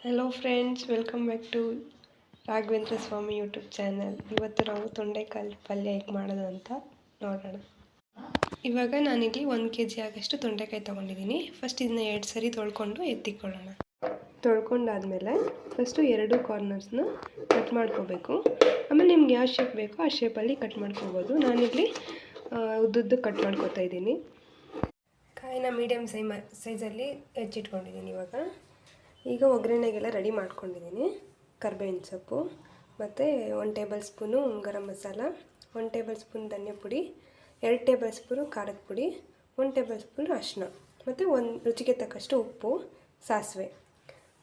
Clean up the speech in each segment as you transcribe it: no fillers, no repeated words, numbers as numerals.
Hello friends, welcome back to Raghavendra Swami YouTube channel. ಇವತ್ತು ನಾವು ತೊಂಡೆಕಾಯಿ ಪಲ್ಯ ಹೇಗೆ ಮಾಡೋದು ಅಂತ ನೋಡೋಣ. ಇವಾಗ ನಾನಿಲ್ಲಿ 1 kg ಆಗಷ್ಟು ತೊಂಡೆಕಾಯಿ ತೊಗೊಂಡಿದ್ದೀನಿ. ಫಸ್ಟ್ ಇದನ್ನ 2 ಸರಿ ತೊಳ್ಕೊಂಡು ಎತ್ತಿಕೊಳ್ಳೋಣ. ತೊಳ್ಕೊಂಡಾದಮೇಲೆ ಫಸ್ಟು 2 ಕಾರ್ನರ್ಸ್ನ ಕಟ್ ಮಾಡ್ಕೋಬೇಕು. ಆಮೇಲೆ ನಿಮ್ಗೆ ಯಾವ ಶೇಪ್ ಬೇಕೋ ಆ ಶೇಪಲ್ಲಿ ಕಟ್ ಮಾಡ್ಕೋಬೋದು. ನಾನಿಲ್ಲಿ ಉದ್ದುದ್ದು ಕಟ್ ಮಾಡ್ಕೋತಾ ಇದ್ದೀನಿ. ಕಾಯಿನ ಮೀಡಿಯಮ್ ಸೈಜಲ್ಲಿ ಹೆಚ್ಚಿಟ್ಕೊಂಡಿದ್ದೀನಿ. ಈಗ ಒಗ್ಗರಣೆಗೆಲ್ಲ ರೆಡಿ ಮಾಡ್ಕೊಂಡಿದ್ದೀನಿ. ಕರ್ಬೇವಿನ ಸೊಪ್ಪು ಮತ್ತು 1 table spoon garam masala, 1 table spoon ಧನಿಯಾ ಪುಡಿ, 2 ಟೇಬಲ್ ಸ್ಪೂನು ಖಾರದ ಪುಡಿ, 1 ಟೇಬಲ್ ಸ್ಪೂನು ಅರಿಶಿನ ಮತ್ತು 1 ರುಚಿಗೆ ತಕ್ಕಷ್ಟು ಉಪ್ಪು, ಸಾಸಿವೆ.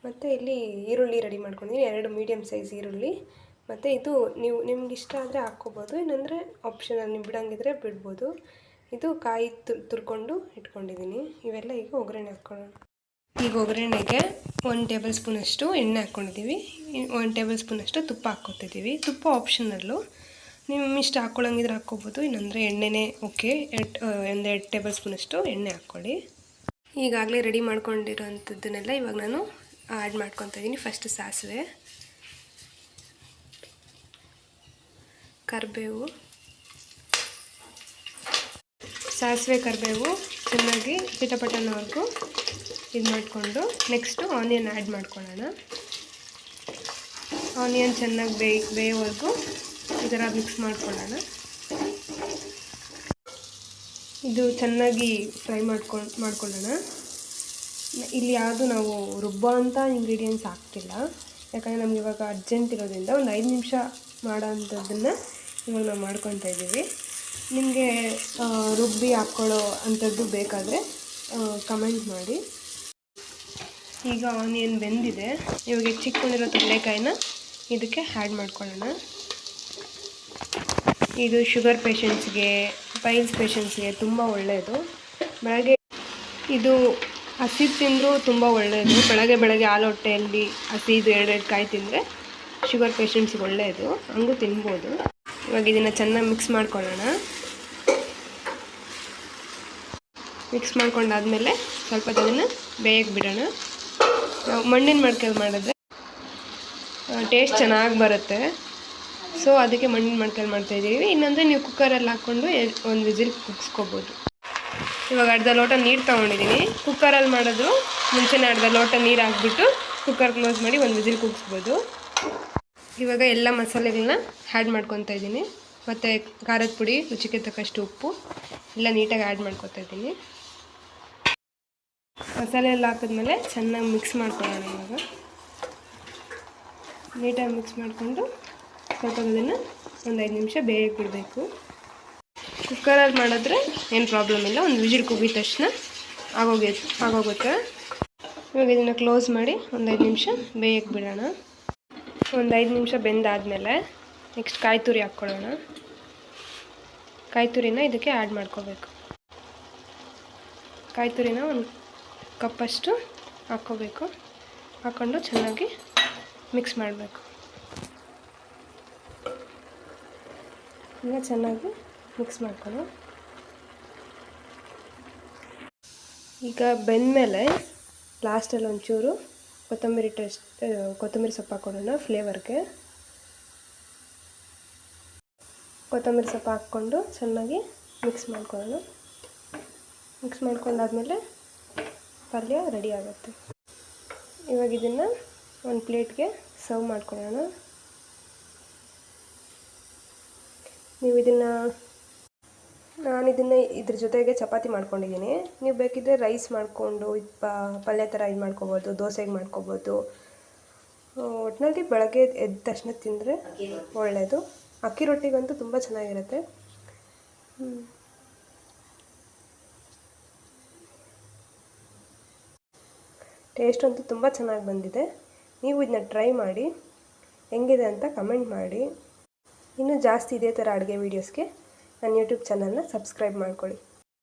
ಮತ್ತು ಇಲ್ಲಿ ಈರುಳ್ಳಿ ರೆಡಿ ಮಾಡ್ಕೊಂಡಿದ್ದೀನಿ. 2 ಮೀಡಿಯಮ್ ಸೈಜ್ ಈರುಳ್ಳಿ. ಮತ್ತು ಇದು ನಿಮ್ಗೆ ಇಷ್ಟ ಆದರೆ ಹಾಕ್ಕೋಬೋದು, ಇನ್ನಂದರೆ ಆಪ್ಷನಲ್, ನೀವು ಬಿಡೋಂಗಿದ್ರೆ ಬಿಡ್ಬೋದು. ಇದು ಕಾಯಿ ತುರ್ಕೊಂಡು ಇಟ್ಕೊಂಡಿದ್ದೀನಿ. ಇವೆಲ್ಲ ಈಗ ಒಗ್ಗರಣೆ ಹಾಕ್ಕೊಳ್ಳೋಣ. ಈಗ ಒಗ್ಗರಣೆಗೆ 1 ಟೇಬಲ್ ಸ್ಪೂನಷ್ಟು ಎಣ್ಣೆ ಹಾಕ್ಕೊಂಡಿದ್ದೀವಿ. 1 ಟೇಬಲ್ ಸ್ಪೂನಷ್ಟು ತುಪ್ಪ ಹಾಕ್ಕೊತಿದ್ದೀವಿ. ತುಪ್ಪ ಆಪ್ಷನಲ್ಲು, ನಿಮ್ಮ ಇಷ್ಟ ಹಾಕ್ಕೊಳ್ಳೋಂಗಿದ್ರೆ ಹಾಕ್ಕೋಬೋದು, ಇನ್ನಂದರೆ ಎಣ್ಣೆನೇ ಓಕೆ. 2 ಟೇಬಲ್ ಸ್ಪೂನಷ್ಟು ಎಣ್ಣೆ ಹಾಕ್ಕೊಳ್ಳಿ. ಈಗಾಗಲೇ ರೆಡಿ ಮಾಡ್ಕೊಂಡಿರೋಂಥದ್ದನ್ನೆಲ್ಲ ಇವಾಗ ನಾನು ಆ್ಯಡ್ ಮಾಡ್ಕೊತಾ ಇದ್ದೀನಿ. ಫಸ್ಟ್ ಸಾಸಿವೆ, ಕರಿಬೇವು ಚೆನ್ನಾಗಿ ಚಿಟಪಟನವರೆಗೂ ಇದು ಮಾಡಿಕೊಂಡು ನೆಕ್ಸ್ಟು ಆನಿಯನ್ ಆ್ಯಡ್ ಮಾಡ್ಕೊಳ್ಳೋಣ. ಆನಿಯನ್ ಚೆನ್ನಾಗಿ ಬೇಯೋವರೆಗೂ ಈ ಥರ ಮಿಕ್ಸ್ ಮಾಡ್ಕೊಳ್ಳೋಣ. ಇದು ಚೆನ್ನಾಗಿ ಫ್ರೈ ಮಾಡ್ಕೊಳ್ಳೋಣ. ಇಲ್ಲಿ ಯಾವುದು ನಾವು ರುಬ್ಬೋ ಅಂಥ ಇಂಗ್ರೀಡಿಯೆಂಟ್ಸ್ ಹಾಕ್ತಿಲ್ಲ, ಯಾಕಂದರೆ ನಮ್ಗೆ ಇವಾಗ ಅರ್ಜೆಂಟ್ ಇರೋದ್ರಿಂದ ಒಂದು 5 ನಿಮಿಷ ಮಾಡೋ ಅಂಥದ್ದನ್ನು ಇವಾಗ ನಾವು ಮಾಡ್ಕೊತಾ ಇದ್ದೀವಿ. ನಿಮಗೆ ರುಬ್ಬಿ ಹಾಕ್ಕೊಳ್ಳೋ ಅಂಥದ್ದು ಬೇಕಾದರೆ ಕಮೆಂಟ್ ಮಾಡಿ. ಈಗ ಆನಿಯನ್ ಬೆಂದಿದೆ. ಇವಾಗ ಹೆಚ್ಚಿಟ್ಕೊಂಡಿರೋ ತೊಂಡೆಕಾಯಿನ ಇದಕ್ಕೆ ಆ್ಯಡ್ ಮಾಡ್ಕೊಳ್ಳೋಣ. ಇದು ಶುಗರ್ ಪೇಷಂಟ್ಸ್ಗೆ, ಪೈಲ್ಸ್ ಪೇಷಂಟ್ಸ್ಗೆ ತುಂಬ ಒಳ್ಳೆಯದು. ಬೆಳಗ್ಗೆ ಇದು ಹಸಿದು ತಿಂದರೂ ತುಂಬ ಒಳ್ಳೆಯದು. ಬೆಳಗ್ಗೆ ಹಾಲು ಹೊಟ್ಟೆಯಲ್ಲಿ ಹಸಿದು 2 ಕಾಯಿ ತಿಂದರೆ ಶುಗರ್ ಪೇಷಂಟ್ಸ್ಗೆ ಒಳ್ಳೆಯದು, ಹಂಗೂ ತಿನ್ಬೋದು. ಇವಾಗ ಇದನ್ನು ಚೆನ್ನಾಗಿ ಮಿಕ್ಸ್ ಮಾಡ್ಕೊಳ್ಳೋಣ. ಮಿಕ್ಸ್ ಮಾಡ್ಕೊಂಡಾದಮೇಲೆ ಸ್ವಲ್ಪ ಅದನ್ನು ಬೇಯಕ್ಕೆ ಬಿಡೋಣ. ನಾವು ಮಣ್ಣಿನ ಮಡ್ಕೆಯಲ್ಲಿ ಮಾಡಿದ್ರೆ ಟೇಸ್ಟ್ ಚೆನ್ನಾಗಿ ಬರುತ್ತೆ, ಸೊ ಅದಕ್ಕೆ ಮಣ್ಣಿನ ಮಡ್ಕೆಯಲ್ಲಿ ಮಾಡ್ತಾಯಿದ್ದೀವಿ. ಇನ್ನಂದರೆ ನೀವು ಕುಕ್ಕರಲ್ಲಿ ಹಾಕ್ಕೊಂಡು 1 ವಿಸಿಲ್ ಕುಗ್ಸ್ಕೋಬೋದು. ಇವಾಗ 1/2 ಲೋಟ ನೀರು ತೊಗೊಂಡಿದ್ದೀನಿ. ಕುಕ್ಕರಲ್ಲಿ ಮಾಡಿದ್ರು ಮುಂಚೆನೇ 1/2 ಲೋಟ ನೀರು ಹಾಕ್ಬಿಟ್ಟು ಕುಕ್ಕರ್ ಕ್ಲೋಸ್ ಮಾಡಿ 1 ವಿಸಿಲ್ ಕುಗ್ಸ್ಬೋದು. ಇವಾಗ ಎಲ್ಲ ಮಸಾಲೆಗಳನ್ನ ಆ್ಯಡ್ ಮಾಡ್ಕೊತಾ ಇದ್ದೀನಿ. ಮತ್ತು ಖಾರದ ಪುಡಿ, ರುಚಿಗೆ ತಕ್ಕಷ್ಟು ಉಪ್ಪು ಎಲ್ಲ ನೀಟಾಗಿ ಆ್ಯಡ್ ಮಾಡ್ಕೊತಾ ಇದ್ದೀನಿ. ಮಸಾಲೆ ಎಲ್ಲ ಹಾಕಿದ್ಮೇಲೆ ಚೆನ್ನಾಗಿ ಮಿಕ್ಸ್ ಮಾಡ್ಕೊಳ್ಳೋಣ. ಇವಾಗ ನೀಟಾಗಿ ಮಿಕ್ಸ್ ಮಾಡಿಕೊಂಡು ಸ್ವಲ್ಪ ಅದನ್ನು ಒಂದು 5 ನಿಮಿಷ ಬೇಯಕ್ಕೆ ಬಿಡಬೇಕು. ಕುಕ್ಕರಲ್ಲಿ ಮಾಡಿದ್ರೆ ಏನು ಪ್ರಾಬ್ಲಮ್ ಇಲ್ಲ, 1 ವಿಸಿಲ್ ಕುಗ್ಗಿದ ತಕ್ಷಣ ಆಗೋಗುತ್ತೆ. ಇವಾಗ ಇದನ್ನು ಕ್ಲೋಸ್ ಮಾಡಿ ಒಂದು 5 ನಿಮಿಷ ಬೇಯಕ್ಕೆ ಬಿಡೋಣ. ಒಂದು 5 ನಿಮಿಷ ಬೆಂದಾದಮೇಲೆ ನೆಕ್ಸ್ಟ್ ಕಾಯಿ ತುರಿ ಹಾಕ್ಕೊಳ್ಳೋಣ. ಕಾಯಿ ತುರಿನ ಇದಕ್ಕೆ ಆ್ಯಡ್ ಮಾಡ್ಕೋಬೇಕು. ಕಾಯಿ ತುರಿನ 1 ಕಪ್ಪಷ್ಟು ಹಾಕ್ಕೋಬೇಕು. ಹಾಕ್ಕೊಂಡು ಚೆನ್ನಾಗಿ ಮಿಕ್ಸ್ ಮಾಡಬೇಕು. ಈಗ ಚೆನ್ನಾಗಿ ಮಿಕ್ಸ್ ಮಾಡ್ಕೊಳ್ಳೋ. ಈಗ ಬೆಂದಮೇಲೆ ಲಾಸ್ಟಲ್ಲಿ ಒಂಚೂರು ಕೊತ್ತಂಬರಿ ಸೊಪ್ಪು ಹಾಕ್ಕೊಳ್ಳೋಣ ಫ್ಲೇವರ್ಗೆ. ಕೊತ್ತಂಬರಿ ಸೊಪ್ಪು ಹಾಕ್ಕೊಂಡು ಚೆನ್ನಾಗಿ ಮಿಕ್ಸ್ ಮಾಡ್ಕೊಳ್ಳೋಣ. ಮಿಕ್ಸ್ ಮಾಡ್ಕೊಂಡಾದ್ಮೇಲೆ ಪಲ್ಯ ರೆಡಿ ಆಗುತ್ತೆ. ಇವಾಗ ಇದನ್ನು ಒಂದು ಪ್ಲೇಟ್ಗೆ ಸರ್ವ್ ಮಾಡ್ಕೊಳ್ಳೋಣ. ನಾನಿದನ್ನು ಇದ್ರ ಜೊತೆಗೆ ಚಪಾತಿ ಮಾಡ್ಕೊಂಡಿದ್ದೀನಿ. ನೀವು ಬೇಕಿದ್ದರೆ ರೈಸ್ ಮಾಡಿಕೊಂಡು ಪಲ್ಯ ಥರ ಇದು ಮಾಡ್ಕೋಬೋದು, ದೋಸೆಗೆ ಮಾಡ್ಕೋಬೋದು. ಒಟ್ಟಿನಲ್ಲಿ ಬೆಳಗ್ಗೆ ಎದ್ದ ತಕ್ಷಣ ತಿಂದರೆ ಒಳ್ಳೆಯದು. ಅಕ್ಕಿ ರೊಟ್ಟಿಗಂತೂ ತುಂಬ ಚೆನ್ನಾಗಿರುತ್ತೆ. ಟೇಸ್ಟ್ ಅಂತೂ ತುಂಬ ಚೆನ್ನಾಗಿ ಬಂದಿದೆ. ನೀವು ಇದನ್ನ ಟ್ರೈ ಮಾಡಿ, ಹೆಂಗಿದೆ ಅಂತ ಕಮೆಂಟ್ ಮಾಡಿ. ಇನ್ನೂ ಜಾಸ್ತಿ ಇದೇ ಥರ ಅಡುಗೆ ವೀಡಿಯೋಸ್ಗೆ ನನ್ನ ಯೂಟ್ಯೂಬ್ ಚಾನಲ್ನ ಸಬ್ಸ್ಕ್ರೈಬ್ ಮಾಡ್ಕೊಳ್ಳಿ.